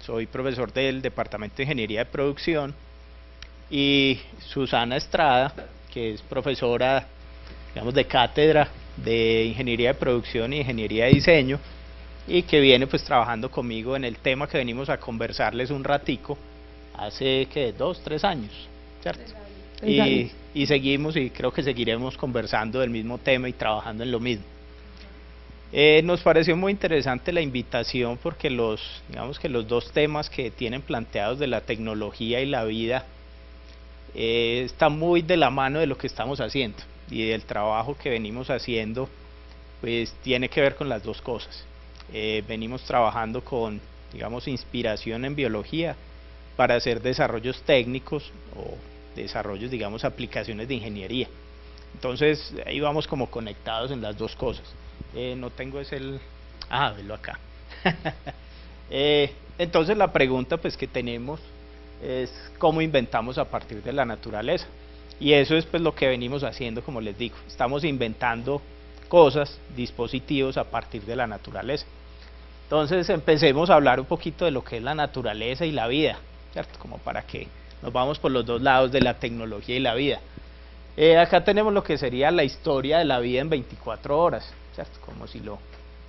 soy profesor del Departamento de Ingeniería de Producción, y Susana Estrada, que es profesora, digamos, de cátedra de Ingeniería de Producción y Ingeniería de Diseño, y que viene pues trabajando conmigo en el tema que venimos a conversarles un ratico, hace que 2, 3 años, ¿cierto? Y seguimos, y creo que seguiremos conversando del mismo tema y trabajando en lo mismo. Nos pareció muy interesante la invitación porque digamos que los dos temas que tienen planteados, de la tecnología y la vida, están muy de la mano de lo que estamos haciendo, y del trabajo que venimos haciendo pues tiene que ver con las dos cosas. Venimos trabajando con, digamos, inspiración en biología para hacer desarrollos técnicos o desarrollos, digamos, aplicaciones de ingeniería. Entonces ahí vamos como conectados en las dos cosas. No tengo velo acá. Entonces la pregunta pues que tenemos es cómo inventamos a partir de la naturaleza, y eso es pues lo que venimos haciendo. Como les digo, estamos inventando cosas, dispositivos a partir de la naturaleza. Entonces empecemos a hablar un poquito de lo que es la naturaleza y la vida, ¿cierto? Como para que nos vamos por los dos lados de la tecnología y la vida. Acá tenemos lo que sería la historia de la vida en 24 horas, ¿cierto? Como si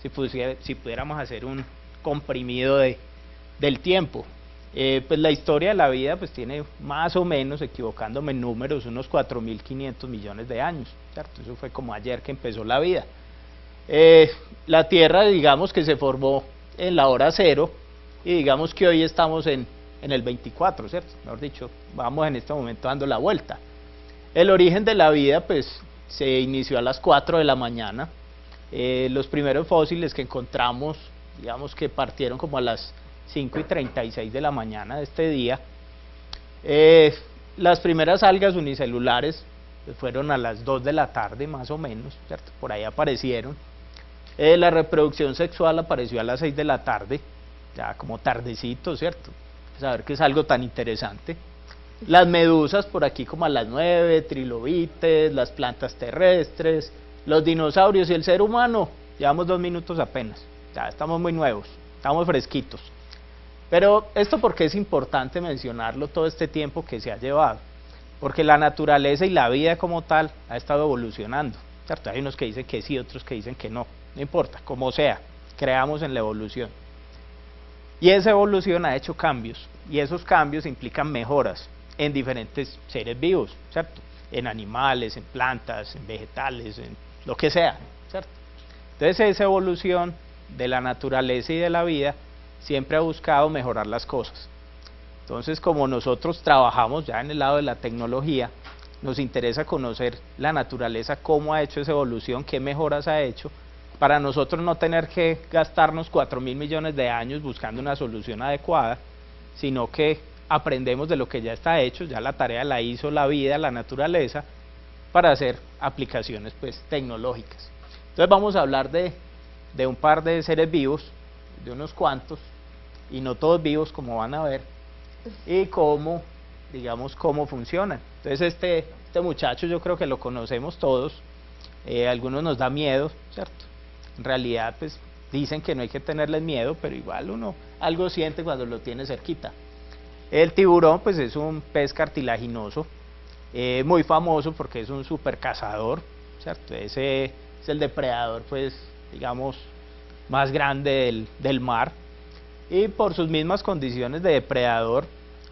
pudiéramos hacer un comprimido del tiempo. Pues la historia de la vida pues tiene más o menos, equivocándome en números, unos 4.500 millones de años, ¿cierto? Eso fue como ayer que empezó la vida. La Tierra, digamos que se formó en la hora cero, y digamos que hoy estamos en el 24, ¿cierto? Mejor dicho, vamos en este momento dando la vuelta. El origen de la vida pues se inició a las 4 de la mañana. Los primeros fósiles que encontramos, digamos que partieron como a las 5:36 de la mañana de este día. Las primeras algas unicelulares fueron a las 2 de la tarde más o menos, ¿cierto? Por ahí aparecieron. La reproducción sexual apareció a las 6 de la tarde, ya como tardecito, ¿cierto? Saber que es algo tan interesante. Las medusas por aquí como a las 9, trilobites, las plantas terrestres, los dinosaurios, y el ser humano, llevamos 2 minutos apenas, ya estamos muy nuevos, estamos fresquitos. Pero esto, ¿por qué es importante mencionarlo todo este tiempo que se ha llevado? Porque la naturaleza y la vida como tal ha estado evolucionando, ¿cierto? Hay unos que dicen que sí, otros que dicen que no, no importa, como sea, creamos en la evolución. Y esa evolución ha hecho cambios, y esos cambios implican mejoras en diferentes seres vivos, ¿cierto? En animales, en plantas, en vegetales, en lo que sea, ¿cierto? Entonces esa evolución de la naturaleza y de la vida siempre ha buscado mejorar las cosas. Entonces, como nosotros trabajamos ya en el lado de la tecnología, nos interesa conocer la naturaleza, cómo ha hecho esa evolución, qué mejoras ha hecho, para nosotros no tener que gastarnos 4.000 millones de años buscando una solución adecuada, sino que aprendemos de lo que ya está hecho, ya la tarea la hizo la vida, la naturaleza, para hacer aplicaciones pues tecnológicas. Entonces vamos a hablar de un par de seres vivos, de unos cuantos, y no todos vivos, como van a ver, y cómo, digamos, cómo funcionan. Entonces este muchacho yo creo que lo conocemos todos. A algunos nos da miedo, ¿cierto? En realidad pues dicen que no hay que tenerles miedo, pero igual uno algo siente cuando lo tiene cerquita. El tiburón pues es un pez cartilaginoso, muy famoso porque es un super cazador, ¿cierto? Ese es el depredador pues, digamos, más grande del mar, y por sus mismas condiciones de depredador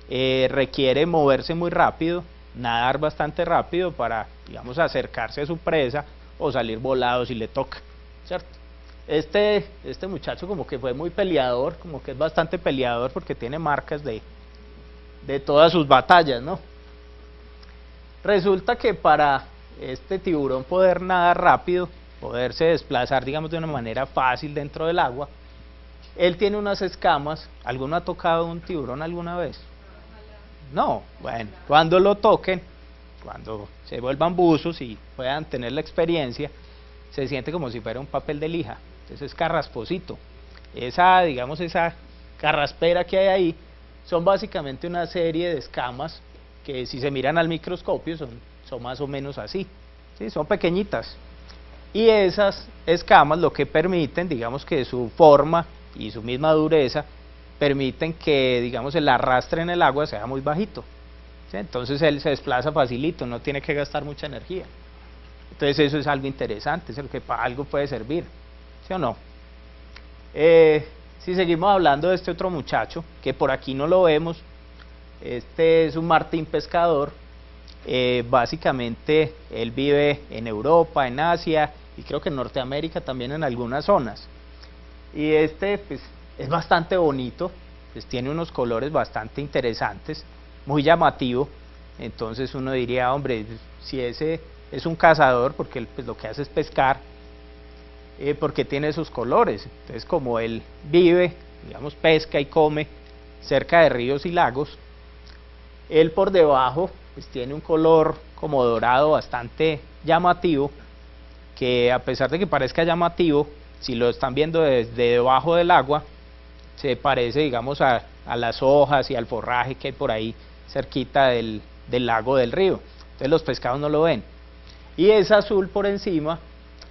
requiere moverse muy rápido, nadar bastante rápido para, digamos, acercarse a su presa o salir volado si le toca, ¿cierto? Este muchacho como que fue muy peleador, como que es bastante peleador porque tiene marcas de todas sus batallas, ¿no? Resulta que para este tiburón poder nadar rápido, poderse desplazar, digamos, de una manera fácil dentro del agua, él tiene unas escamas. ¿Alguno ha tocado un tiburón alguna vez? No, bueno, cuando lo toquen, cuando se vuelvan buzos y puedan tener la experiencia, se siente como si fuera un papel de lija. Entonces es carrasposito. Digamos, esa carraspera que hay ahí, son básicamente una serie de escamas que si se miran al microscopio son más o menos así, ¿sí? Son pequeñitas. Y esas escamas lo que permiten, digamos, que su forma y su misma dureza permiten que, digamos, el arrastre en el agua sea muy bajito, ¿sí? Entonces él se desplaza facilito, no tiene que gastar mucha energía. Entonces eso es algo interesante, es lo que para algo puede servir, ¿sí o no? Si seguimos hablando de este otro muchacho, que por aquí no lo vemos, este es un martín pescador. Básicamente él vive en Europa, en Asia y creo que en Norteamérica también en algunas zonas. Y este pues es bastante bonito, pues tiene unos colores bastante interesantes, muy llamativo. Entonces uno diría, hombre, si ese es un cazador, porque él pues lo que hace es pescar, porque tiene esos colores. Entonces como él vive, digamos, pesca y come cerca de ríos y lagos, él por debajo pues tiene un color como dorado bastante llamativo, que a pesar de que parezca llamativo, si lo están viendo desde debajo del agua, se parece, digamos, a las hojas y al forraje que hay por ahí cerquita del lago, del río. Entonces los pescados no lo ven. Y es azul por encima,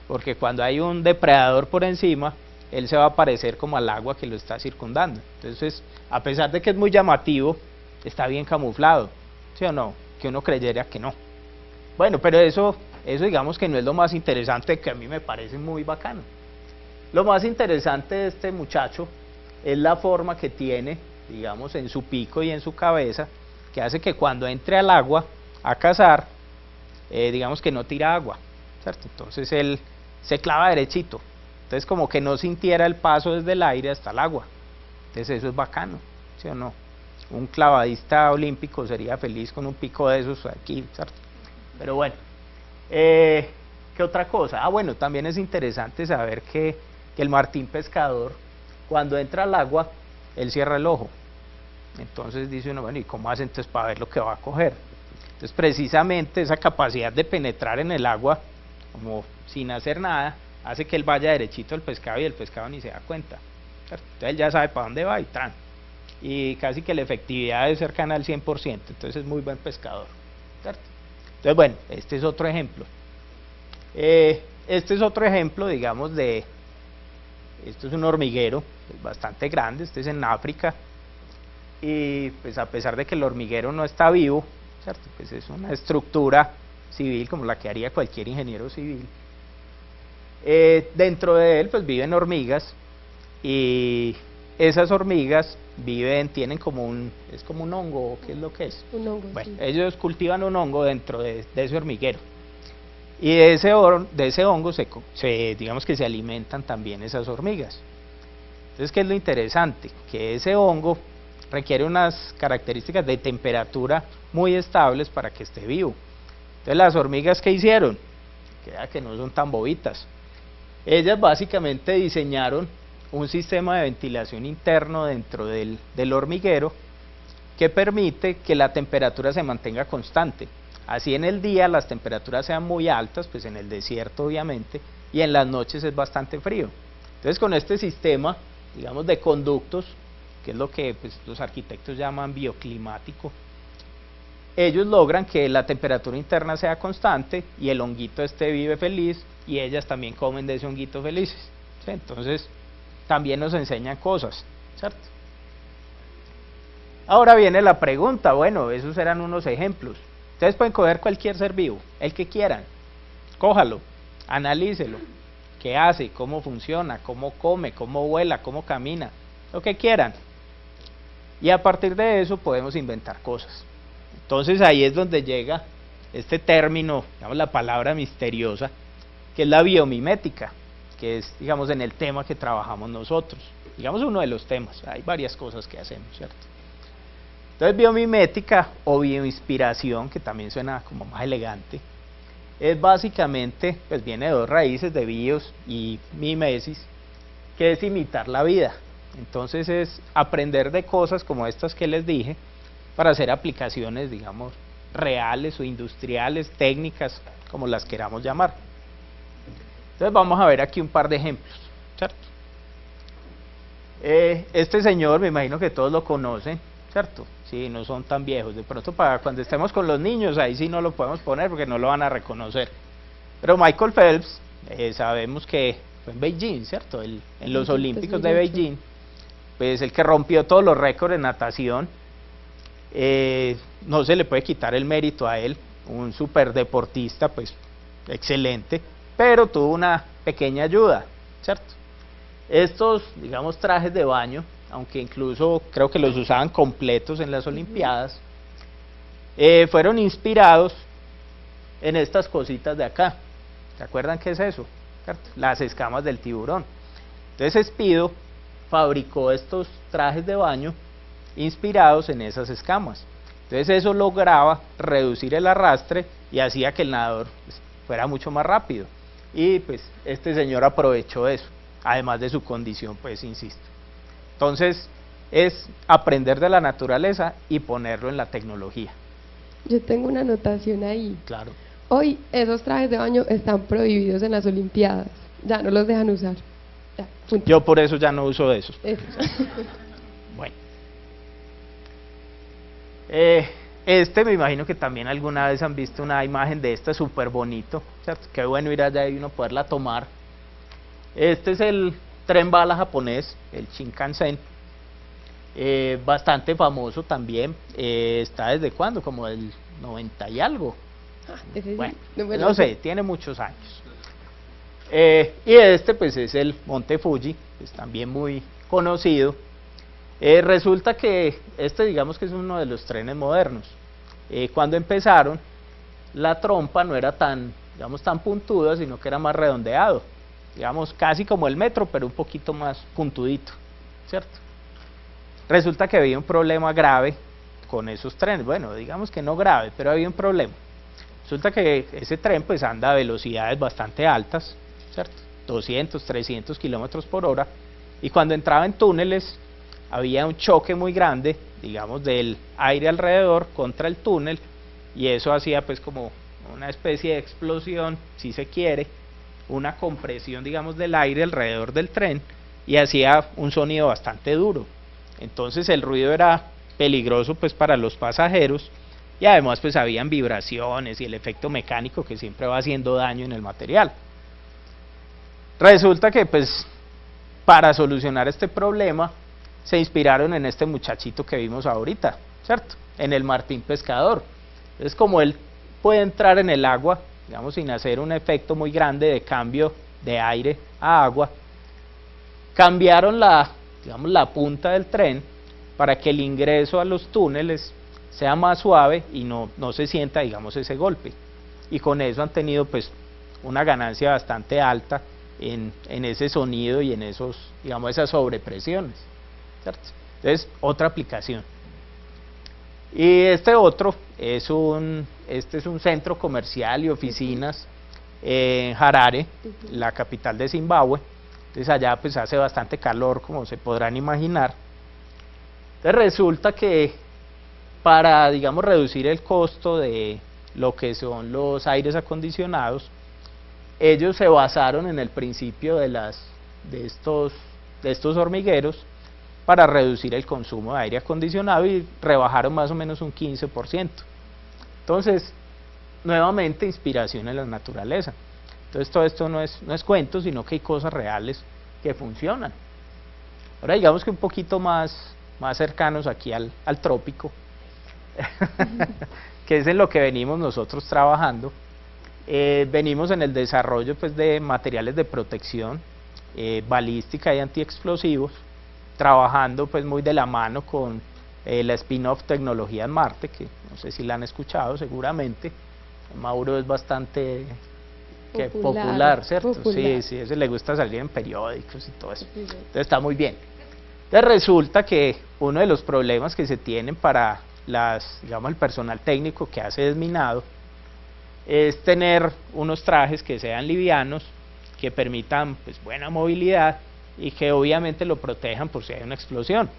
porque cuando hay un depredador por encima, él se va a parecer como al agua que lo está circundando. Entonces, a pesar de que es muy llamativo, está bien camuflado, ¿sí o no? Que uno creyera que no. Bueno, pero eso digamos que no es lo más interesante, que a mí me parece muy bacano. Lo más interesante de este muchacho es la forma que tiene, digamos, en su pico y en su cabeza, que hace que cuando entre al agua a cazar, digamos que no tira agua, ¿cierto? Entonces él se clava derechito, entonces como que no sintiera el paso desde el aire hasta el agua. Entonces eso es bacano, ¿sí o no? Un clavadista olímpico sería feliz con un pico de esos aquí, ¿cierto? Pero bueno, ¿qué otra cosa? Ah, bueno, también es interesante saber que el martín pescador, cuando entra al agua, él cierra el ojo. Entonces dice uno, bueno, ¿y cómo hace entonces para ver lo que va a coger? Entonces precisamente esa capacidad de penetrar en el agua, como sin hacer nada, hace que él vaya derechito al pescado y el pescado ni se da cuenta, ¿cierto? Entonces él ya sabe para dónde va y tran. Y casi que la efectividad es cercana al 100%, entonces es muy buen pescador, ¿cierto? Entonces bueno, este es otro ejemplo. Este es otro ejemplo, digamos, esto es un hormiguero bastante grande, este es en África, y pues a pesar de que el hormiguero no está vivo, ¿cierto? Pues es una estructura civil como la que haría cualquier ingeniero civil. Dentro de él pues viven hormigas, y esas hormigas tienen como es como un hongo, ¿qué es lo que es? Un hongo, bueno, sí. ellos cultivan un hongo dentro de ese hormiguero, y de ese hongo digamos que se alimentan también esas hormigas. Entonces, ¿qué es lo interesante? Que ese hongo requiere unas características de temperatura muy estables para que esté vivo. Entonces, las hormigas, ¿qué hicieron? Que no son tan bobitas. Ellas básicamente diseñaron un sistema de ventilación interno dentro del hormiguero que permite que la temperatura se mantenga constante. Así en el día las temperaturas sean muy altas, pues en el desierto obviamente, y en las noches es bastante frío. Entonces con este sistema, digamos, de conductos, que es lo que pues, los arquitectos llaman bioclimático, ellos logran que la temperatura interna sea constante y el honguito vive feliz, y ellas también comen de ese honguito felices, ¿sí? Entonces también nos enseñan cosas, ¿cierto? Ahora viene la pregunta, bueno, esos eran unos ejemplos. Ustedes pueden coger cualquier ser vivo, el que quieran, cójalo, analícelo, qué hace, cómo funciona, cómo come, cómo vuela, cómo camina, lo que quieran. Y a partir de eso podemos inventar cosas. Entonces ahí es donde llega este término, digamos, la palabra misteriosa, que es la biomimética, que es, digamos, en el tema que trabajamos nosotros. Digamos, uno de los temas, hay varias cosas que hacemos, ¿cierto? Entonces, biomimética o bioinspiración, que también suena como más elegante, es básicamente, pues viene de dos raíces, de bios y mimesis, que es imitar la vida. Entonces es aprender de cosas como estas que les dije, para hacer aplicaciones, digamos, reales o industriales, técnicas, como las queramos llamar. Entonces vamos a ver aquí un par de ejemplos, ¿cierto? Este señor, me imagino que todos lo conocen, ¿cierto? Sí, no son tan viejos, de pronto para cuando estemos con los niños, ahí sí no lo podemos poner porque no lo van a reconocer. Pero Michael Phelps, sabemos que fue en Beijing, ¿cierto? En los Olímpicos de Beijing, pues el que rompió todos los récords en natación, no se le puede quitar el mérito a él, un super deportista, pues excelente, pero tuvo una pequeña ayuda, ¿cierto? Estos, digamos, trajes de baño, aunque incluso creo que los usaban completos en las Olimpiadas, fueron inspirados en estas cositas de acá. ¿Se acuerdan qué es eso? ¿Cierto? Las escamas del tiburón. Entonces Speedo fabricó estos trajes de baño inspirados en esas escamas. Entonces eso lograba reducir el arrastre y hacía que el nadador pues, fuera mucho más rápido. Y pues este señor aprovechó eso, además de su condición, pues insisto. Entonces es aprender de la naturaleza y ponerlo en la tecnología. Yo tengo una anotación ahí. Claro. Hoy esos trajes de baño están prohibidos en las Olimpiadas, ya no los dejan usar. Ya, punto. Yo por eso ya no uso de esos. Bueno. Este me imagino que también alguna vez han visto una imagen de este súper bonito, ¿cierto? Qué bueno ir allá y uno poderla tomar. Este es el tren bala japonés, el Shinkansen, bastante famoso también, está desde cuándo, como del 90 y algo. Bueno, no sé, tiene muchos años. Y este pues es el Monte Fuji, es también muy conocido. Resulta que este digamos que es uno de los trenes modernos. Cuando empezaron, la trompa no era tan, digamos, tan puntuda, sino que era más redondeado, digamos casi como el metro, pero un poquito más puntudito, ¿cierto? Resulta que había un problema grave con esos trenes, bueno, digamos que no grave, pero había un problema. Resulta que ese tren pues anda a velocidades bastante altas, ¿cierto? 200, 300 kilómetros por hora, y cuando entraba en túneles había un choque muy grande, digamos, del aire alrededor contra el túnel, y eso hacía pues como una especie de explosión, si se quiere, una compresión, digamos, del aire alrededor del tren, y hacía un sonido bastante duro. Entonces el ruido era peligroso pues para los pasajeros, y además pues habían vibraciones y el efecto mecánico que siempre va haciendo daño en el material. Resulta que pues para solucionar este problema se inspiraron en este muchachito que vimos ahorita, ¿cierto? En el Martín Pescador. Entonces como él puede entrar en el agua, digamos, sin hacer un efecto muy grande de cambio de aire a agua, cambiaron digamos, la punta del tren para que el ingreso a los túneles sea más suave y no se sienta, digamos, ese golpe. Y con eso han tenido pues una ganancia bastante alta en ese sonido y en esos, digamos, esas sobrepresiones, ¿cierto? Entonces, otra aplicación. Y este otro es un centro comercial y oficinas en Harare, la capital de Zimbabue. Entonces allá pues hace bastante calor, como se podrán imaginar. Entonces resulta que para, digamos, reducir el costo de lo que son los aires acondicionados, ellos se basaron en el principio de estos hormigueros para reducir el consumo de aire acondicionado y rebajaron más o menos un 15%. Entonces, nuevamente inspiración en la naturaleza. Entonces todo esto no es cuento, sino que hay cosas reales que funcionan. Ahora digamos que un poquito más cercanos aquí al trópico, que es en lo que venimos nosotros trabajando. Venimos en el desarrollo pues de materiales de protección, balística y antiexplosivos, trabajando pues muy de la mano con la spin-off Tecnología en Marte, que no sé si la han escuchado seguramente. Mauro es bastante popular, ¿cierto? Popular. Sí, ese le gusta salir en periódicos y todo eso. Entonces está muy bien. Entonces resulta que uno de los problemas que se tienen para digamos, el personal técnico que hace desminado es tener unos trajes que sean livianos, que permitan pues buena movilidad y que obviamente lo protejan por si hay una explosión.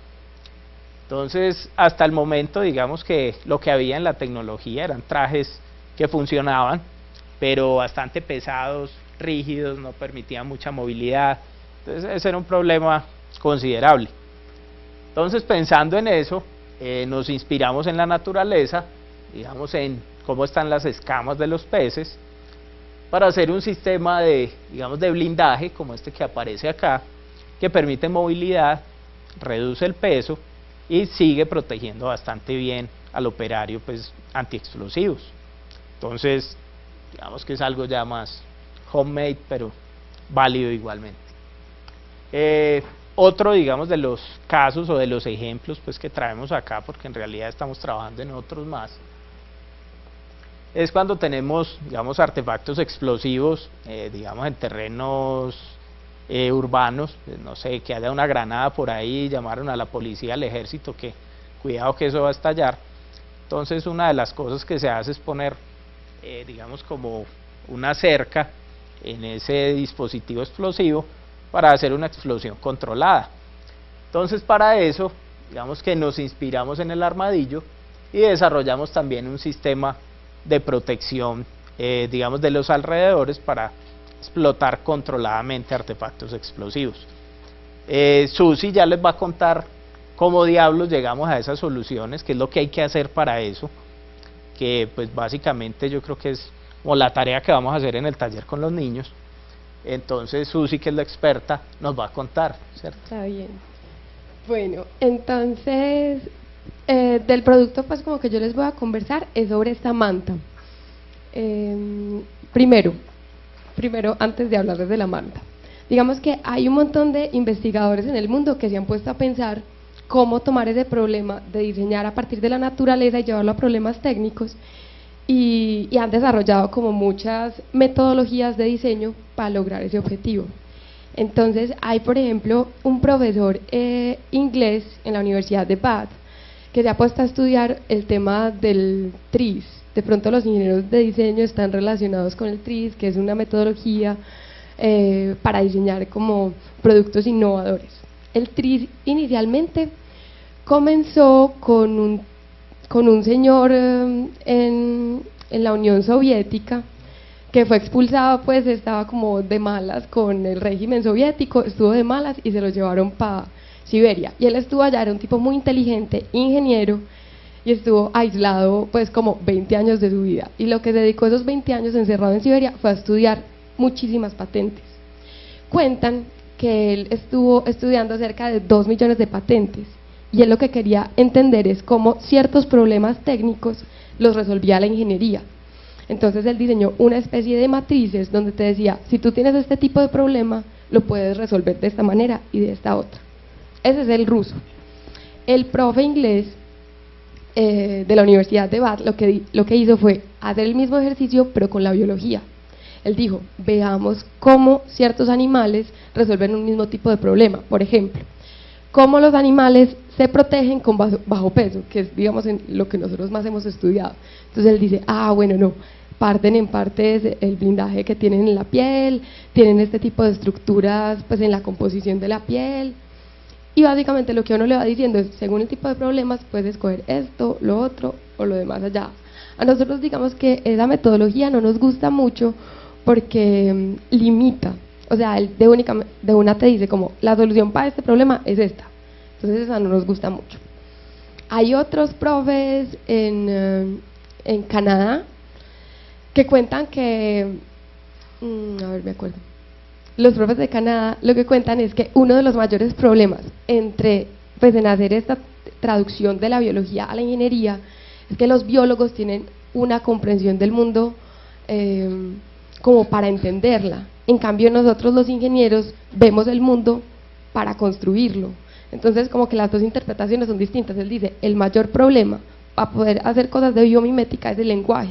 Entonces, hasta el momento, digamos que lo que había en la tecnología eran trajes que funcionaban, pero bastante pesados, rígidos, no permitían mucha movilidad. Entonces, ese era un problema considerable. Entonces, pensando en eso, nos inspiramos en la naturaleza, digamos en cómo están las escamas de los peces, para hacer un sistema digamos, de blindaje, como este que aparece acá, que permite movilidad reduce el peso y sigue protegiendo bastante bien al operario pues antiexplosivos. Entonces digamos que es algo ya más homemade, pero válido igualmente. Otro, digamos, de los casos o de los ejemplos pues que traemos acá, porque en realidad estamos trabajando en otros más, es cuando tenemos, digamos, artefactos explosivos, digamos, en terrenos urbanos, pues, no sé, que haya una granada por ahí, llamaron a la policía, al ejército, que cuidado que eso va a estallar. Entonces una de las cosas que se hace es poner, digamos, como una cerca en ese dispositivo explosivo para hacer una explosión controlada. Entonces para eso, digamos que nos inspiramos en el armadillo y desarrollamos también un sistema de protección, digamos, de los alrededores para explotar controladamente artefactos explosivos. Susi ya les va a contar cómo diablos llegamos a esas soluciones, qué es lo que hay que hacer para eso, que pues básicamente yo creo que es como la tarea que vamos a hacer en el taller con los niños. Entonces Susi, que es la experta, nos va a contar, ¿cierto? Está bien. Bueno, entonces del producto pues como que yo les voy a conversar es sobre esta manta. Primero, antes de hablarles de la manta, digamos que hay un montón de investigadores en el mundo que se han puesto a pensar cómo tomar ese problema de diseñar a partir de la naturaleza y llevarlo a problemas técnicos, y han desarrollado como muchas metodologías de diseño para lograr ese objetivo. Entonces hay, por ejemplo, un profesor inglés en la Universidad de Bath que se ha puesto a estudiar el tema del TRIZ. De pronto los ingenieros de diseño están relacionados con el TRIZ, que es una metodología para diseñar como productos innovadores. El TRIZ inicialmente comenzó con un señor en la Unión Soviética que fue expulsado, pues estaba como de malas con el régimen soviético, estuvo de malas y se lo llevaron para Siberia, y él estuvo allá, era un tipo muy inteligente, ingeniero, y estuvo aislado pues como 20 años de su vida, y lo que dedicó esos 20 años encerrado en Siberia fue a estudiar muchísimas patentes. Cuentan que él estuvo estudiando cerca de 2 millones de patentes, y él lo que quería entender es cómo ciertos problemas técnicos los resolvía la ingeniería. Entonces él diseñó una especie de matrices donde te decía, si tú tienes este tipo de problema, lo puedes resolver de esta manera y de esta otra. Ese es el ruso. El profe inglés de la Universidad de Bath lo que hizo fue hacer el mismo ejercicio pero con la biología. Él dijo, veamos cómo ciertos animales resuelven un mismo tipo de problema. Por ejemplo, cómo los animales se protegen con bajo peso, que es, digamos, en lo que nosotros más hemos estudiado. Entonces él dice, bueno, no, parten en partes el blindaje que tienen en la piel, tienen este tipo de estructuras pues en la composición de la piel, y básicamente lo que uno le va diciendo es, según el tipo de problemas, puedes escoger esto, lo otro o lo demás allá. A nosotros digamos que esa metodología no nos gusta mucho porque limita, o sea, él de una te dice como, la solución para este problema es esta. Entonces esa no nos gusta mucho. Hay otros profes en Canadá que cuentan que, a ver, me acuerdo, los profes de Canadá lo que cuentan es que uno de los mayores problemas pues en hacer esta traducción de la biología a la ingeniería es que los biólogos tienen una comprensión del mundo como para entenderla. En cambio nosotros los ingenieros vemos el mundo para construirlo. Entonces como que las dos interpretaciones son distintas. Él dice, el mayor problema para poder hacer cosas de biomimética es el lenguaje,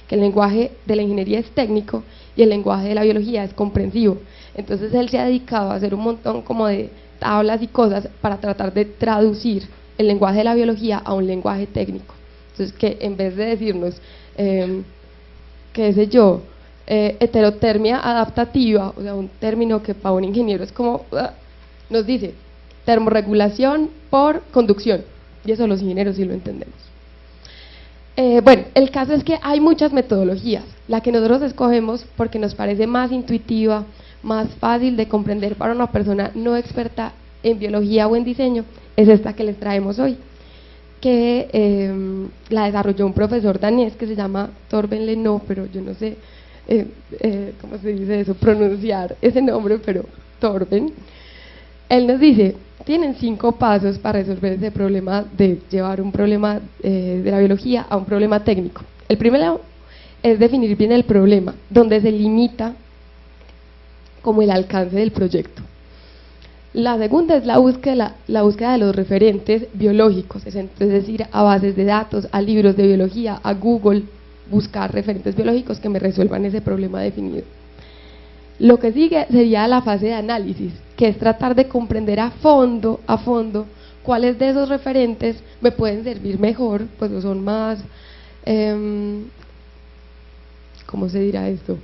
que el lenguaje de la ingeniería es técnico y el lenguaje de la biología es comprensivo. Entonces él se ha dedicado a hacer un montón como de tablas y cosas para tratar de traducir el lenguaje de la biología a un lenguaje técnico. Entonces que en vez de decirnos, qué sé yo, heterotermia adaptativa, o sea un término que para un ingeniero es como, nos dice termorregulación por conducción, y eso los ingenieros sí lo entendemos. Bueno, el caso es que hay muchas metodologías. La que nosotros escogemos porque nos parece más intuitiva, más fácil de comprender para una persona no experta en biología o en diseño, es esta que les traemos hoy, que la desarrolló un profesor danés que se llama Torben Lenoir, pero yo no sé cómo se dice eso, pronunciar ese nombre, pero Torben. Él nos dice, tienen 5 pasos para resolver ese problema de llevar un problema de la biología a un problema técnico. El primero es definir bien el problema, donde se limita como el alcance del proyecto. La segunda es la búsqueda de los referentes biológicos, es decir, a bases de datos, a libros de biología, a Google, buscar referentes biológicos que me resuelvan ese problema definido. Lo que sigue sería la fase de análisis, que es tratar de comprender a fondo cuáles de esos referentes me pueden servir mejor, pues o son más, ¿cómo se dirá esto?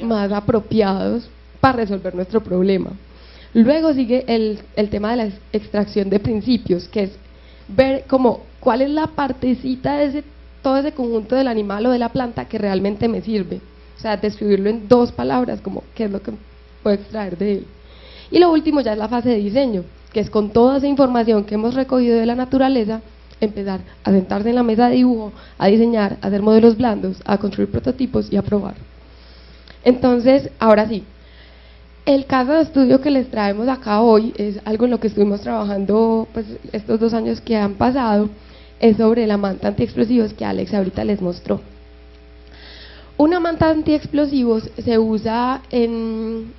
Más apropiados para resolver nuestro problema. Luego sigue el tema de la extracción de principios, que es ver como cuál es la partecita de todo ese conjunto del animal o de la planta que realmente me sirve. O sea, describirlo en 2 palabras, como qué es lo que puedo extraer de él. Y lo último ya es la fase de diseño, que es con toda esa información que hemos recogido de la naturaleza, empezar a sentarse en la mesa de dibujo, a diseñar, a hacer modelos blandos, a construir prototipos y a probar. Entonces, ahora sí, el caso de estudio que les traemos acá hoy es algo en lo que estuvimos trabajando pues, estos 2 años que han pasado, es sobre la manta antiexplosivos que Alex ahorita les mostró. Una manta antiexplosivos se usa en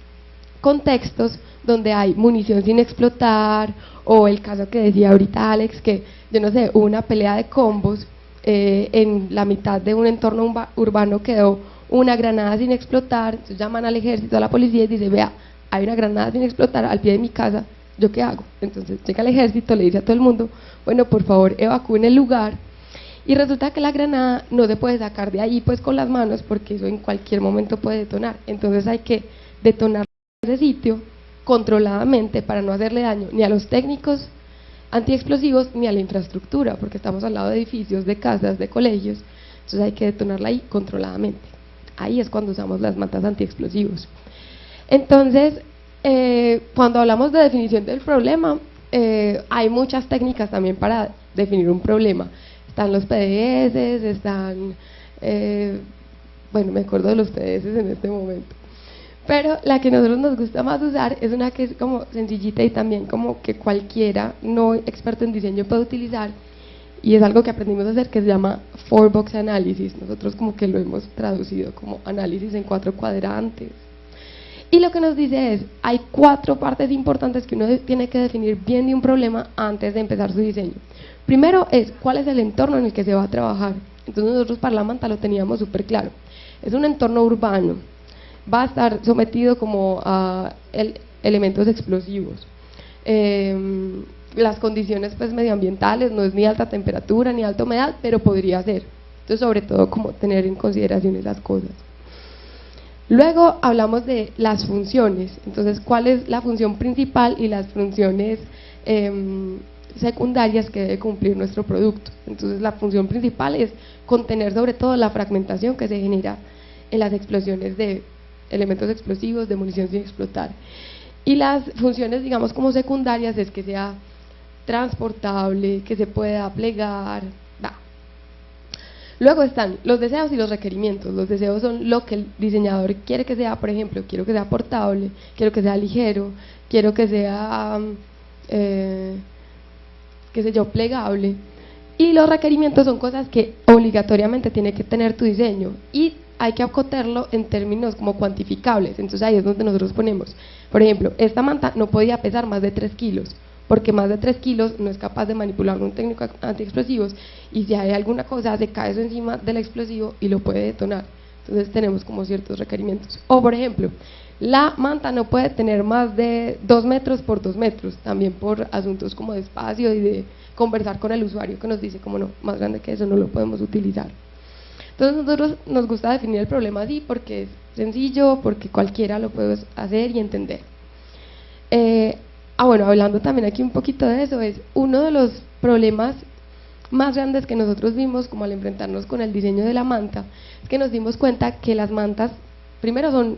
contextos donde hay munición sin explotar, o el caso que decía ahorita Alex, que yo no sé, hubo una pelea de combos, en la mitad de un entorno urbano quedó una granada sin explotar, entonces llaman al ejército, a la policía y dicen, vea, hay una granada sin explotar al pie de mi casa, ¿yo qué hago? Entonces llega el ejército, le dice a todo el mundo, bueno, por favor evacúen el lugar, y resulta que la granada no se puede sacar de ahí pues con las manos, porque eso en cualquier momento puede detonar, entonces hay que detonar ese sitio controladamente para no hacerle daño ni a los técnicos antiexplosivos ni a la infraestructura, porque estamos al lado de edificios, de casas, de colegios, entonces hay que detonarla ahí controladamente. Ahí es cuando usamos las mantas antiexplosivos. Entonces, cuando hablamos de definición del problema, hay muchas técnicas también para definir un problema. Están los PDS, están, bueno, me acuerdo de los PDS en este momento. Pero la que a nosotros nos gusta más usar es una que es como sencillita y también como que cualquiera no experto en diseño puede utilizar, y es algo que aprendimos a hacer que se llama 4-box analysis. Nosotros como que lo hemos traducido como análisis en 4 cuadrantes. Y lo que nos dice es, hay 4 partes importantes que uno tiene que definir bien de un problema antes de empezar su diseño. Primero es, ¿cuál es el entorno en el que se va a trabajar? Entonces nosotros para la manta lo teníamos súper claro. Es un entorno urbano, va a estar sometido como a elementos explosivos. Las condiciones pues medioambientales, no es ni alta temperatura ni alta humedad, pero podría ser. Entonces, sobre todo, como tener en consideración esas cosas. Luego hablamos de las funciones. Entonces, ¿cuál es la función principal y las funciones secundarias que debe cumplir nuestro producto? Entonces, la función principal es contener sobre todo la fragmentación que se genera en las explosiones de elementos explosivos, de munición sin explotar. Y las funciones, digamos, como secundarias es que sea transportable, que se pueda plegar. Luego están los deseos y los requerimientos. Los deseos son lo que el diseñador quiere que sea, por ejemplo, quiero que sea portable, quiero que sea ligero, quiero que sea, qué sé yo, plegable. Y los requerimientos son cosas que obligatoriamente tiene que tener tu diseño, y hay que acotarlo en términos como cuantificables. Entonces ahí es donde nosotros ponemos, por ejemplo, esta manta no podía pesar más de 3 kilos, porque más de 3 kilos no es capaz de manipular un técnico antiexplosivos, y si hay alguna cosa se cae eso encima del explosivo y lo puede detonar. Entonces tenemos como ciertos requerimientos. O por ejemplo, la manta no puede tener más de 2 metros por 2 metros, también por asuntos como de espacio y de conversar con el usuario que nos dice como no, más grande que eso no lo podemos utilizar. Entonces nosotros nos gusta definir el problema así porque es sencillo, porque cualquiera lo puede hacer y entender. Bueno, hablando también aquí un poquito de eso, es uno de los problemas más grandes que nosotros vimos como al enfrentarnos con el diseño de la manta, es que nos dimos cuenta que las mantas primero son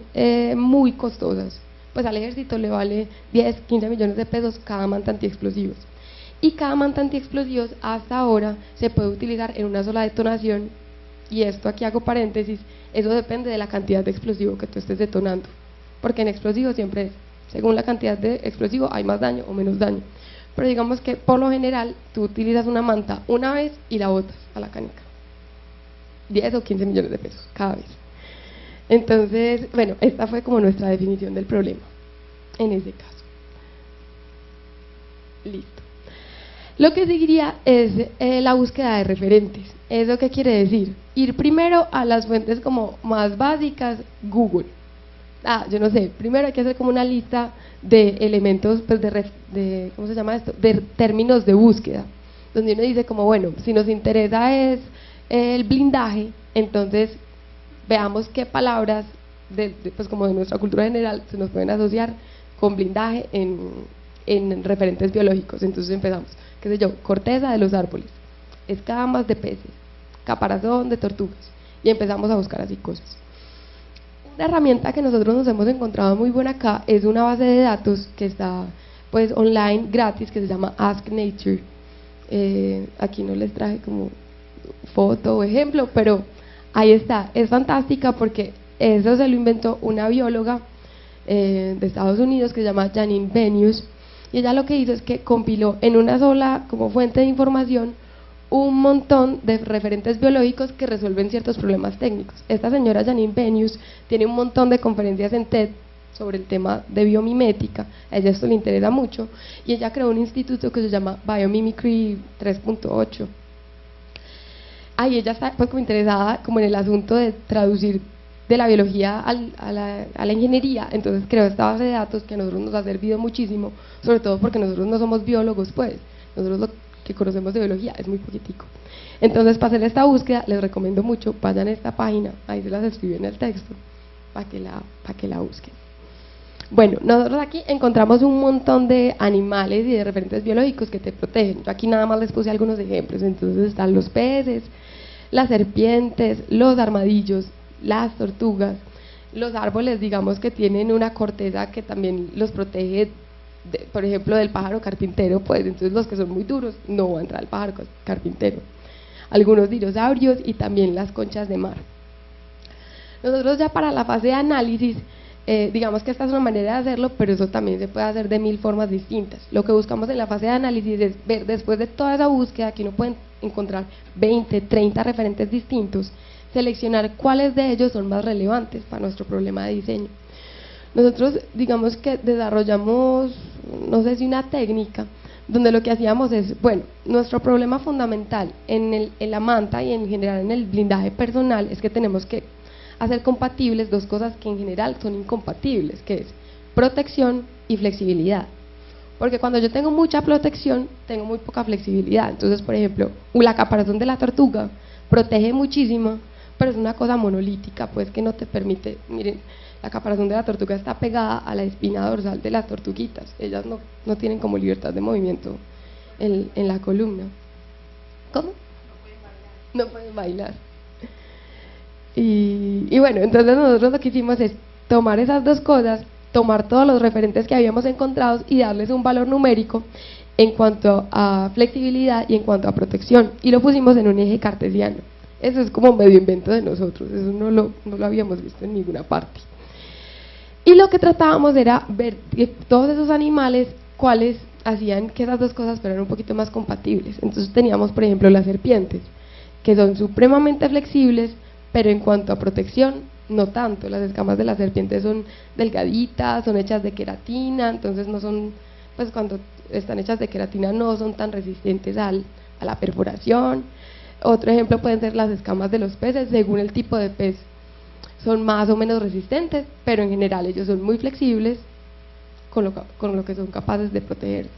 muy costosas, pues al ejército le vale 10, 15 millones de pesos cada manta antiexplosivos, y cada manta antiexplosivos hasta ahora se puede utilizar en una sola detonación, y esto aquí hago paréntesis, eso depende de la cantidad de explosivo que tú estés detonando, porque en explosivos siempre es Según la cantidad de explosivo hay más daño o menos daño. Pero digamos que por lo general tú utilizas una manta una vez y la botas a la canica. 10 o 15 millones de pesos cada vez. Entonces, bueno, esta fue como nuestra definición del problema en ese caso. Listo. Lo que seguiría es la búsqueda de referentes. ¿Eso qué quiere decir? Ir primero a las fuentes como más básicas, Google. Yo no sé, primero hay que hacer como una lista de elementos, pues de ¿cómo se llama esto? De términos de búsqueda, donde uno dice como, bueno, si nos interesa es el blindaje, entonces veamos qué palabras, pues como de nuestra cultura general, se nos pueden asociar con blindaje en referentes biológicos. Entonces empezamos, qué sé yo, corteza de los árboles, escamas de peces, caparazón de tortugas, y empezamos a buscar así cosas. Una herramienta que nosotros nos hemos encontrado muy buena acá es una base de datos que está pues online gratis, que se llama Ask Nature. Aquí no les traje como foto o ejemplo, pero ahí está, es fantástica porque eso se lo inventó una bióloga de Estados Unidos que se llama Janine Benyus, y ella lo que hizo es que compiló en una sola como fuente de información un montón de referentes biológicos que resuelven ciertos problemas técnicos. Esta señora Janine Benyus tiene un montón de conferencias en TED sobre el tema de biomimética, a ella esto le interesa mucho, y ella creó un instituto que se llama Biomimicry 3.8. Ahí ella está pues como interesada como en el asunto de traducir de la biología a la ingeniería, entonces creó esta base de datos que a nosotros nos ha servido muchísimo, sobre todo porque nosotros no somos biólogos, pues, nosotros lo que conocemos de biología es muy poquitico. Entonces, para hacer esta búsqueda, les recomiendo mucho, vayan a esta página, ahí se las escribí en el texto, para que la busquen. Bueno, nosotros aquí encontramos un montón de animales y de referentes biológicos que te protegen. Yo aquí nada más les puse algunos ejemplos. Entonces están los peces, las serpientes, los armadillos, las tortugas, los árboles, digamos que tienen una corteza que también los protege, por ejemplo, del pájaro carpintero, pues entonces los que son muy duros no va a entrar el pájaro carpintero. Algunos dinosaurios y también las conchas de mar. Nosotros ya para la fase de análisis, digamos que esta es una manera de hacerlo, pero eso también se puede hacer de 1000 formas distintas. Lo que buscamos en la fase de análisis es ver, después de toda esa búsqueda, que uno puede encontrar 20, 30 referentes distintos, seleccionar cuáles de ellos son más relevantes para nuestro problema de diseño. Nosotros digamos que desarrollamos, no sé si una técnica, donde lo que hacíamos es, bueno, nuestro problema fundamental en la manta y en general en el blindaje personal es que tenemos que hacer compatibles dos cosas que en general son incompatibles, que es protección y flexibilidad. Porque cuando yo tengo mucha protección, tengo muy poca flexibilidad. Entonces, por ejemplo, la caparazón de la tortuga protege muchísimo, pero es una cosa monolítica, pues que no te permite, miren, la caparazón de la tortuga está pegada a la espina dorsal de las tortuguitas, ellas no tienen como libertad de movimiento en la columna. ¿Cómo? No pueden bailar. Y bueno, entonces nosotros lo que hicimos es tomar esas dos cosas, tomar todos los referentes que habíamos encontrado y darles un valor numérico en cuanto a flexibilidad y en cuanto a protección, y lo pusimos en un eje cartesiano. Eso es como medio invento de nosotros, eso no lo habíamos visto en ninguna parte. Y lo que tratábamos era ver todos esos animales, cuáles hacían que esas dos cosas fueran un poquito más compatibles. Entonces teníamos, por ejemplo, las serpientes, que son supremamente flexibles, pero en cuanto a protección, no tanto. Las escamas de las serpientes son delgaditas, son hechas de queratina, entonces no son, pues cuando están hechas de queratina no son tan resistentes a la perforación. Otro ejemplo pueden ser las escamas de los peces, según el tipo de pez son más o menos resistentes, pero en general ellos son muy flexibles con lo que son capaces de proteger.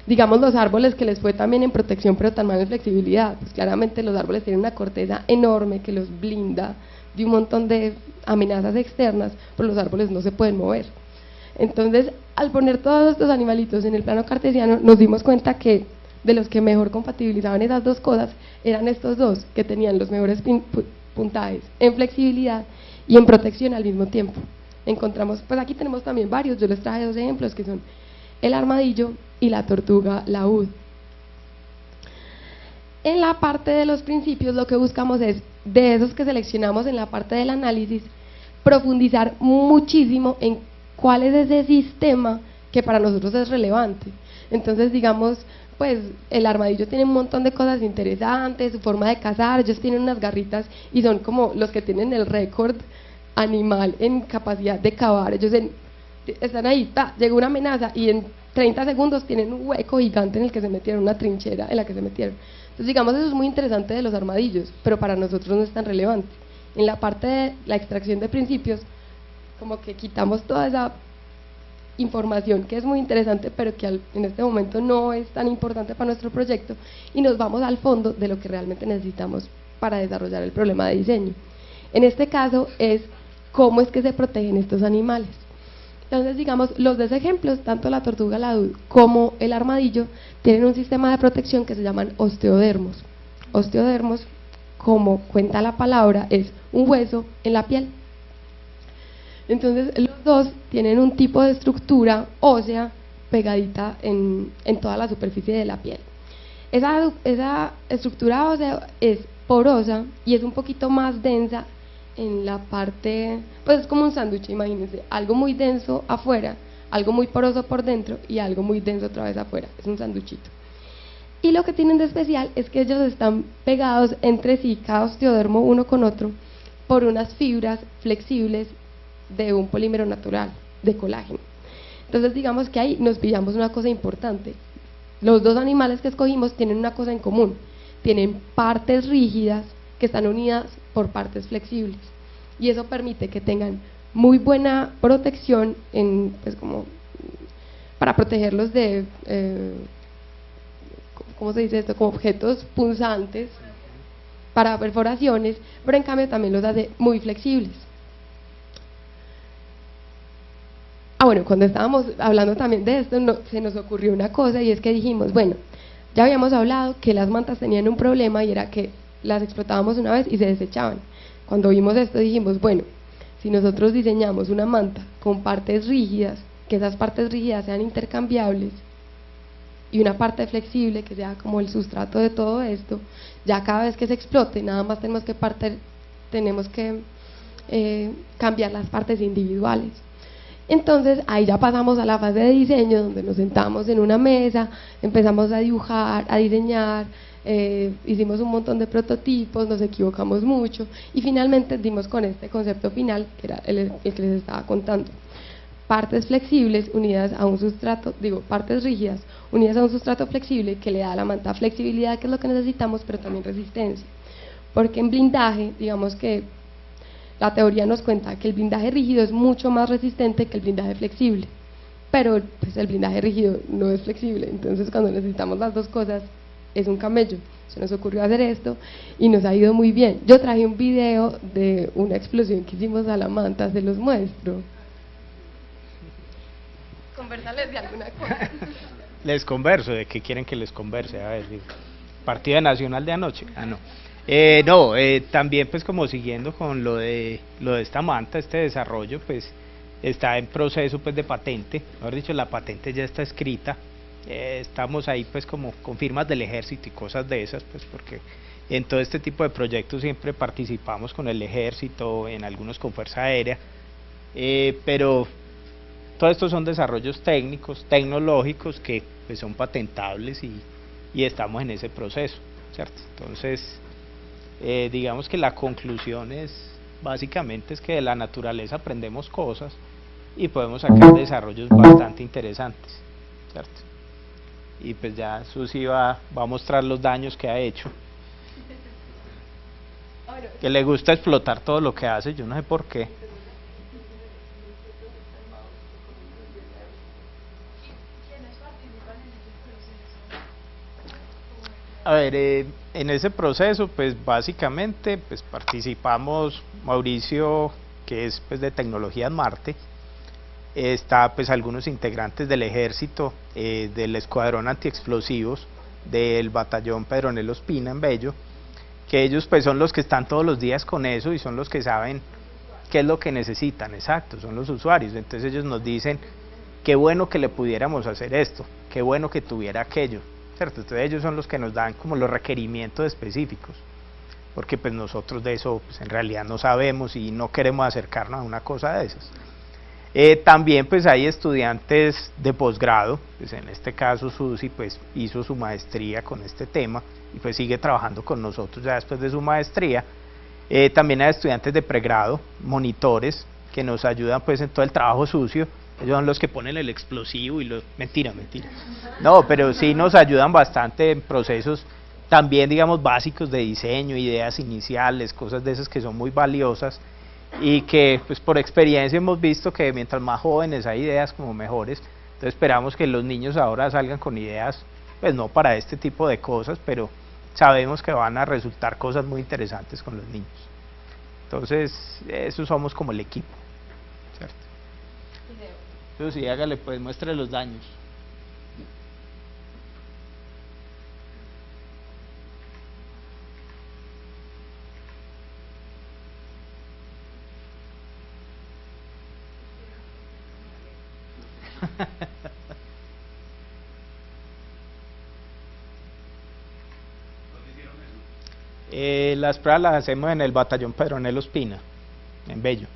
Digamos los árboles, que les fue también en protección pero tan mal en flexibilidad, pues claramente los árboles tienen una corteza enorme que los blinda de un montón de amenazas externas, pero los árboles no se pueden mover. Entonces, al poner todos estos animalitos en el plano cartesiano, nos dimos cuenta que de los que mejor compatibilizaban esas dos cosas eran estos dos, que tenían los mejores puntajes en flexibilidad y en protección al mismo tiempo. Encontramos, pues aquí tenemos también varios, yo les traje dos ejemplos que son el armadillo y la tortuga laúd. En la parte de los principios lo que buscamos es, de esos que seleccionamos en la parte del análisis, profundizar muchísimo en cuál es ese sistema que para nosotros es relevante. Entonces, digamos, pues el armadillo tiene un montón de cosas interesantes, su forma de cazar, ellos tienen unas garritas y son como los que tienen el récord animal en capacidad de cavar. Ellos están ahí, llegó una amenaza y en 30 segundos tienen un hueco gigante en el que se metieron, una trinchera en la que se metieron. Entonces, digamos, eso es muy interesante de los armadillos, pero para nosotros no es tan relevante. En la parte de la extracción de principios, como que quitamos toda esa información que es muy interesante, pero que en este momento no es tan importante para nuestro proyecto, y nos vamos al fondo de lo que realmente necesitamos para desarrollar el problema de diseño. En este caso es cómo es que se protegen estos animales. Entonces, digamos, los dos ejemplos, tanto la tortuga laúd como el armadillo, tienen un sistema de protección que se llaman osteodermos. Osteodermos, como cuenta la palabra, es un hueso en la piel. Entonces, los dos tienen un tipo de estructura ósea pegadita en toda la superficie de la piel. Esa estructura ósea es porosa y es un poquito más densa en la parte, pues es como un sándwich, imagínense, algo muy denso afuera, algo muy poroso por dentro y algo muy denso otra vez afuera, es un sándwichito. Y lo que tienen de especial es que ellos están pegados entre sí, cada osteodermo uno con otro, por unas fibras flexibles de un polímero natural, de colágeno. Entonces, digamos que ahí nos pillamos una cosa importante. Los dos animales que escogimos tienen una cosa en común, tienen partes rígidas que están unidas por partes flexibles, y eso permite que tengan muy buena protección pues como para protegerlos de ¿cómo se dice esto? Como objetos punzantes, para perforaciones, pero en cambio también los hace muy flexibles. Bueno, cuando estábamos hablando también de esto, se nos ocurrió una cosa, y es que dijimos, bueno, ya habíamos hablado que las mantas tenían un problema, y era que las explotábamos una vez y se desechaban. Cuando vimos esto dijimos, bueno, si nosotros diseñamos una manta con partes rígidas, que esas partes rígidas sean intercambiables, y una parte flexible que sea como el sustrato de todo esto, ya cada vez que se explote, nada más tenemos que cambiar las partes individuales. Entonces ahí ya pasamos a la fase de diseño, donde nos sentamos en una mesa, empezamos a dibujar, a diseñar, hicimos un montón de prototipos, nos equivocamos mucho y finalmente dimos con este concepto final, que era el que les estaba contando. Partes flexibles unidas a un sustrato, partes rígidas unidas a un sustrato flexible que le da a la manta flexibilidad, que es lo que necesitamos, pero también resistencia. Porque en blindaje, digamos que la teoría nos cuenta que el blindaje rígido es mucho más resistente que el blindaje flexible, pero pues el blindaje rígido no es flexible, entonces cuando necesitamos las dos cosas es un camello. Se nos ocurrió hacer esto y nos ha ido muy bien. Yo traje un video de una explosión que hicimos a la manta, se los muestro. Conversales de alguna cosa. Les converso, ¿de qué quieren que les converse? A ver, partida nacional de anoche. No. También pues como siguiendo con lo de esta manta, este desarrollo pues está en proceso pues de patente, mejor dicho la patente ya está escrita, estamos ahí pues como con firmas del ejército y cosas de esas, pues porque en todo este tipo de proyectos siempre participamos con el ejército, en algunos con Fuerza Aérea, pero todo esto son desarrollos técnicos, tecnológicos que pues son patentables y estamos en ese proceso, ¿cierto? Entonces digamos que la conclusión básicamente es que de la naturaleza aprendemos cosas y podemos sacar desarrollos bastante interesantes, ¿cierto? Y pues ya Susi va a mostrar los daños que ha hecho, que le gusta explotar todo lo que hace, yo no sé por qué. A ver, en ese proceso pues básicamente pues participamos Mauricio, que es pues de Tecnologías Marte, está pues algunos integrantes del ejército, del escuadrón antiexplosivos del batallón Pedronel Ospina en Bello, que ellos pues son los que están todos los días con eso y son los que saben qué es lo que necesitan, exacto, son los usuarios. Entonces ellos nos dicen, qué bueno que le pudiéramos hacer esto, qué bueno que tuviera aquello, ¿cierto? Entonces ellos son los que nos dan como los requerimientos específicos, porque pues nosotros de eso pues en realidad no sabemos y no queremos acercarnos a una cosa de esas. También pues hay estudiantes de posgrado, pues en este caso Susi pues hizo su maestría con este tema y pues sigue trabajando con nosotros ya después de su maestría. También hay estudiantes de pregrado, monitores, que nos ayudan pues en todo el trabajo sucio. Ellos son los que ponen el explosivo y los... Mentira. No, pero sí nos ayudan bastante en procesos también, digamos, básicos de diseño, ideas iniciales, cosas de esas que son muy valiosas y que pues por experiencia hemos visto que mientras más jóvenes hay ideas como mejores. Entonces esperamos que los niños ahora salgan con ideas, pues no para este tipo de cosas, pero sabemos que van a resultar cosas muy interesantes con los niños. Entonces, eso somos como el equipo, ¿cierto? Entonces, sí, hágale, pues muestre los daños. Las pruebas las hacemos en el batallón Pedronel Ospina, en Bello.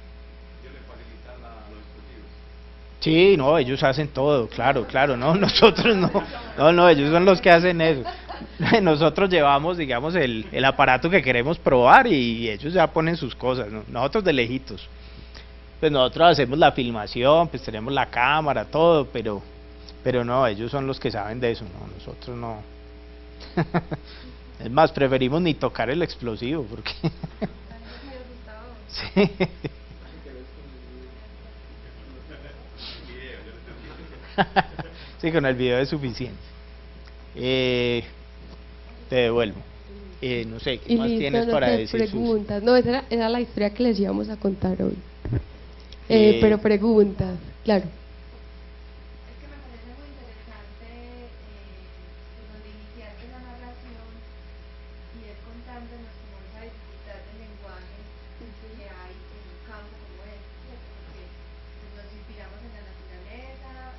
Sí, no, ellos hacen todo, claro, no, nosotros no, ellos son los que hacen eso. Nosotros llevamos, digamos, el aparato que queremos probar y ellos ya ponen sus cosas, ¿no? Nosotros de lejitos. Pues nosotros hacemos la filmación, pues tenemos la cámara, todo, pero no, ellos son los que saben de eso, no, nosotros no. Es más, preferimos ni tocar el explosivo, porque... Sí. Sí, con el video es suficiente. Te devuelvo. No sé, ¿qué Y más listo, tienes no para te decir, Susi? preguntas. No, esa era la historia que les íbamos a contar hoy. Pero Eh, preguntas, claro. Es que me parece muy interesante donde iniciaste la narración y es contándonos como esa dificultad del lenguaje que hay en un campo como este, ¿cierto? Porque pues, nos inspiramos en la naturaleza,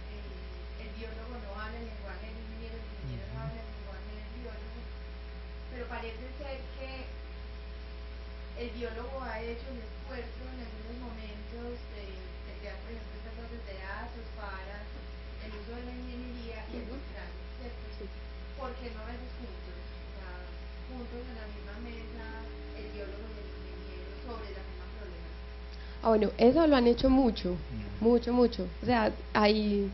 el biólogo no habla el lenguaje del ingeniero, el ingeniero no habla el lenguaje del biólogo, pero parece ser que el biólogo ha hecho el esfuerzo en algunos momentos de crear, por ejemplo, estas bases de datos para el uso de la ingeniería y el contrario, ¿cierto? Sí. ¿Por qué no a veces juntos? O sea, juntos en la misma mesa, el biólogo y el ingeniero sobre la misma problemática. Bueno, eso lo han hecho mucho. O sea, hay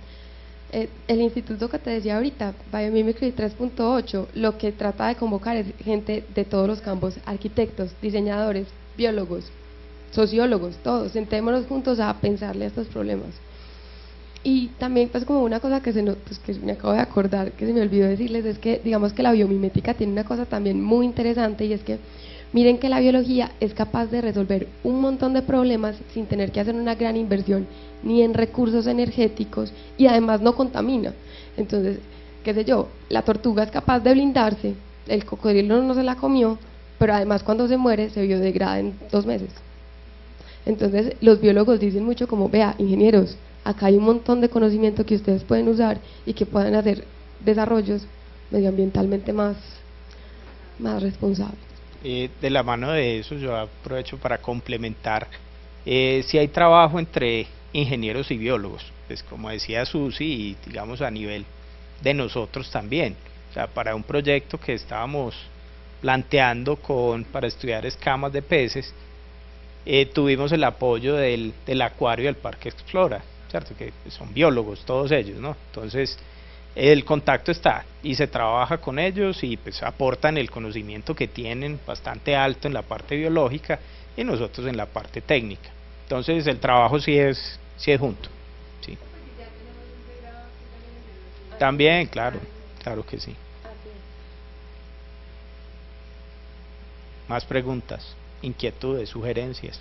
el instituto que te decía ahorita, Biomimicry 3.8, lo que trata de convocar es gente de todos los campos, arquitectos, diseñadores, biólogos, sociólogos, todos, sentémonos juntos a pensarle a estos problemas. Y también pues como una cosa pues, que me acabo de acordar, que se me olvidó decirles, es que digamos que la biomimética tiene una cosa también muy interesante, y es que miren que la biología es capaz de resolver un montón de problemas sin tener que hacer una gran inversión ni en recursos energéticos, y además no contamina. Entonces, qué sé yo, la tortuga es capaz de blindarse, el cocodrilo no se la comió, pero además cuando se muere se biodegrada en 2 meses. Entonces los biólogos dicen mucho como, vea, ingenieros, acá hay un montón de conocimiento que ustedes pueden usar y que pueden hacer desarrollos medioambientalmente más responsables. De la mano de eso, yo aprovecho para complementar. Si hay trabajo entre ingenieros y biólogos, pues como decía Susi, y digamos a nivel de nosotros también. O sea, para un proyecto que estábamos planteando para estudiar escamas de peces, tuvimos el apoyo del acuario del Parque Explora, ¿cierto? Que son biólogos todos ellos, ¿no? Entonces el contacto está y se trabaja con ellos y pues aportan el conocimiento que tienen bastante alto en la parte biológica y nosotros en la parte técnica. Entonces el trabajo sí es junto, sí. También, claro que sí. Más preguntas, inquietudes, sugerencias.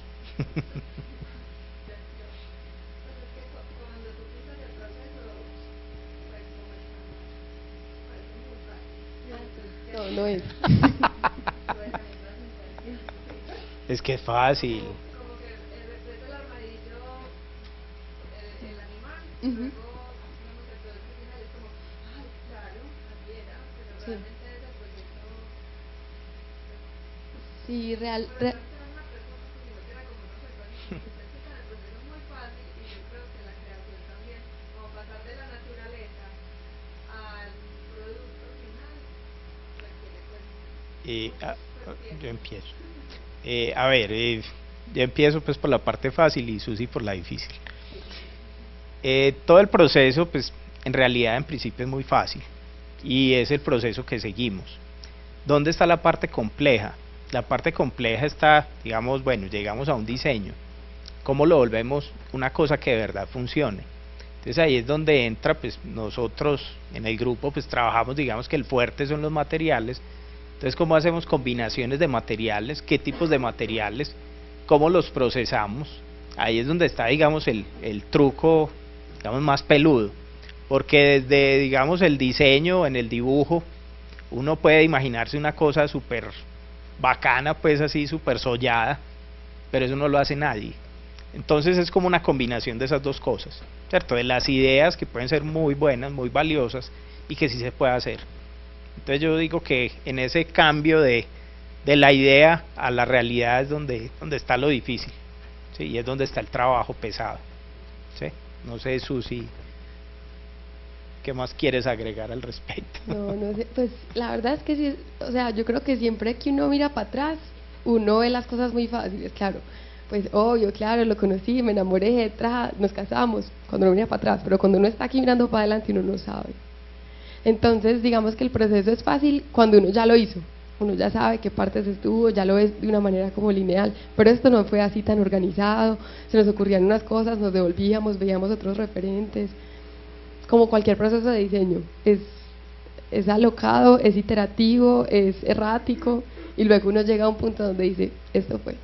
No, no es. Es que es fácil. Como que representa el armadillo, el animal, Ujú. luego digamos el producto final es como, ay, claro, así era, pero Sí. realmente ese proyecto, Sí, pero no será una pregunta porque no queda como no sé, es que el proceso es muy fácil y yo creo que Yo empiezo. A ver, yo empiezo pues por la parte fácil y Susi por la difícil. Todo el proceso, pues en realidad en principio es muy fácil y es el proceso que seguimos. ¿Dónde está la parte compleja? La parte compleja está, digamos, bueno, llegamos a un diseño. ¿Cómo lo volvemos una cosa que de verdad funcione? Entonces ahí es donde entra, pues nosotros en el grupo pues trabajamos, digamos que el fuerte son los materiales. Entonces, ¿cómo hacemos combinaciones de materiales? ¿Qué tipos de materiales? ¿Cómo los procesamos? Ahí es donde está, digamos, el truco, digamos, más peludo. Porque desde, digamos, el diseño, en el dibujo, uno puede imaginarse una cosa súper bacana, pues así, súper sollada, pero eso no lo hace nadie. Entonces es como una combinación de esas dos cosas, ¿cierto? De las ideas que pueden ser muy buenas, muy valiosas, y que sí se puede hacer. Entonces yo digo que en ese cambio de la idea a la realidad es donde está lo difícil, ¿sí? Y es donde está el trabajo pesado, ¿sí? No sé, Susi, ¿qué más quieres agregar al respecto? No sé, pues la verdad es que sí, o sea, yo creo que siempre que uno mira para atrás, uno ve las cosas muy fáciles, claro. Pues obvio, claro, lo conocí, me enamoré, nos casamos, cuando uno mira para atrás, pero cuando uno está aquí mirando para adelante uno no sabe. Entonces, digamos que el proceso es fácil cuando uno ya lo hizo, uno ya sabe qué partes estuvo, ya lo ves de una manera como lineal, pero esto no fue así tan organizado, se nos ocurrían unas cosas, nos devolvíamos, veíamos otros referentes, como cualquier proceso de diseño, es alocado, es iterativo, es errático, y luego uno llega a un punto donde dice, esto fue.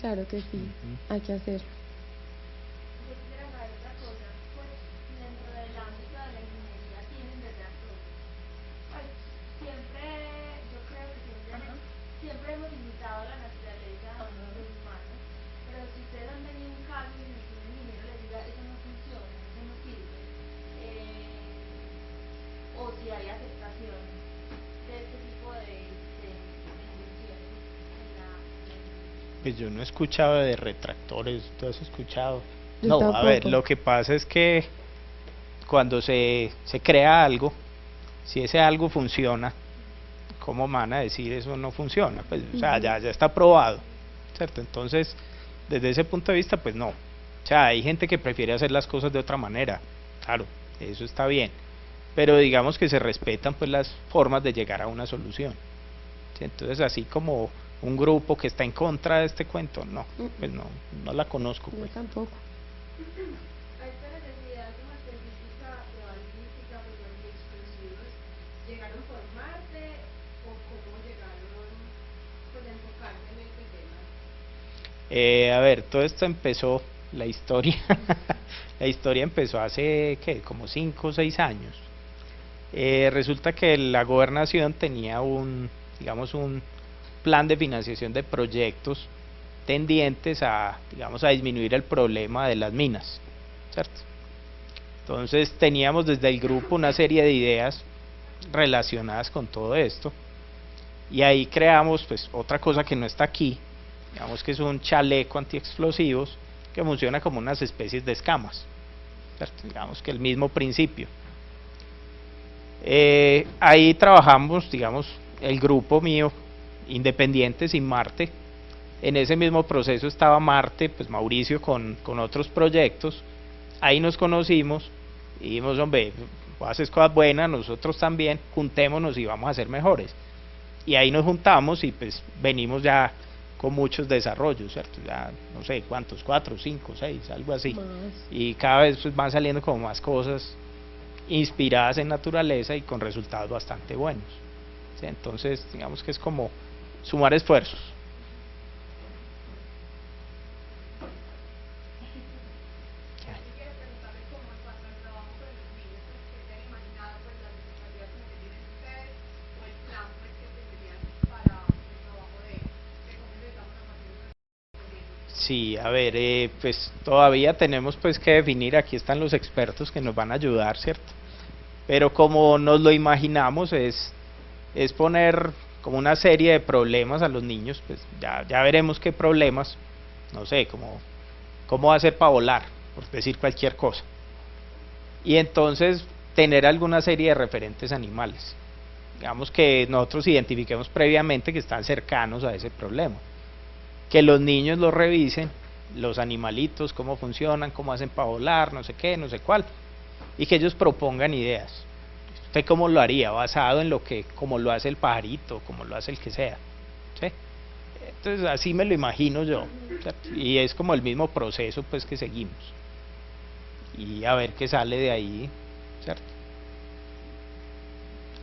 Claro que sí, hay que hacer. Yo quisiera saber otra cosa, pues dentro del ámbito de la ingeniería tienen desde todo. Pues siempre, yo creo que siempre hemos imitado la naturaleza de los humanos, pero si ustedes han tenido un caso en el que un ingeniero les diga eso no funciona, eso no sirve, o si hay aceptación de este tipo de invenciones en la Pues yo no he escuchado de retractores, ¿tú has escuchado? Yo No, tampoco. a ver, lo que pasa es que cuando se crea algo, si ese algo funciona, ¿cómo van a decir eso no funciona? Pues, o sea, ya está probado, ¿cierto? Entonces, desde ese punto de vista, pues no. O sea, hay gente que prefiere hacer las cosas de otra manera, claro, eso está bien, pero digamos que se respetan pues las formas de llegar a una solución, ¿sí? Entonces, así como un grupo que está en contra de este cuento, no, pues no la conozco, Yo pues. tampoco. ¿A esta necesidad como específica de balística, pues de explosivos, llegaron por Marte o cómo llegaron pues a enfocarse en este tema? A ver, todo esto empezó, la historia, la historia empezó hace, ¿qué? Como 5 o 6 años. Resulta que la gobernación tenía digamos, un plan de financiación de proyectos tendientes a, digamos, a disminuir el problema de las minas, ¿cierto? Entonces teníamos desde el grupo una serie de ideas relacionadas con todo esto y ahí creamos pues otra cosa que no está aquí, digamos que es un chaleco antiexplosivos que funciona como unas especies de escamas, ¿cierto? Digamos que el mismo principio. Ahí trabajamos, digamos, el grupo mío independiente sin Marte. En ese mismo proceso estaba Marte, pues Mauricio con otros proyectos. Ahí nos conocimos y dijimos, hombre, haces cosas buenas, nosotros también, juntémonos y vamos a ser mejores. Y ahí nos juntamos y pues venimos ya con muchos desarrollos, ¿cierto? Ya no sé cuántos, 4, 5, 6, algo así. Más. Y cada vez pues van saliendo como más cosas inspiradas en naturaleza y con resultados bastante buenos, ¿sí? Entonces digamos que es como sumar esfuerzos. Sí, a ver, pues todavía tenemos pues que definir, aquí están los expertos que nos van a ayudar, ¿cierto? Pero como nos lo imaginamos es poner como una serie de problemas a los niños, pues ya veremos qué problemas, no sé, como cómo hacer para volar, por decir cualquier cosa. Y entonces tener alguna serie de referentes animales, digamos que nosotros identifiquemos previamente que están cercanos a ese problema, que los niños lo revisen, los animalitos, cómo funcionan, cómo hacen para volar, no sé qué, no sé cuál, y que ellos propongan ideas. ¿Usted cómo lo haría? Basado en lo que, como lo hace el pajarito, como lo hace el que sea, ¿sí? Entonces así me lo imagino yo, ¿cierto? Y es como el mismo proceso pues que seguimos, y a ver qué sale de ahí, ¿cierto?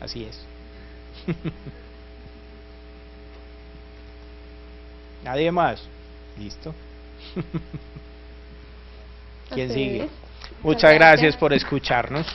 Así es. ¿Nadie más? ¿Listo? ¿Quién sigue? Ustedes. Muchas gracias por escucharnos.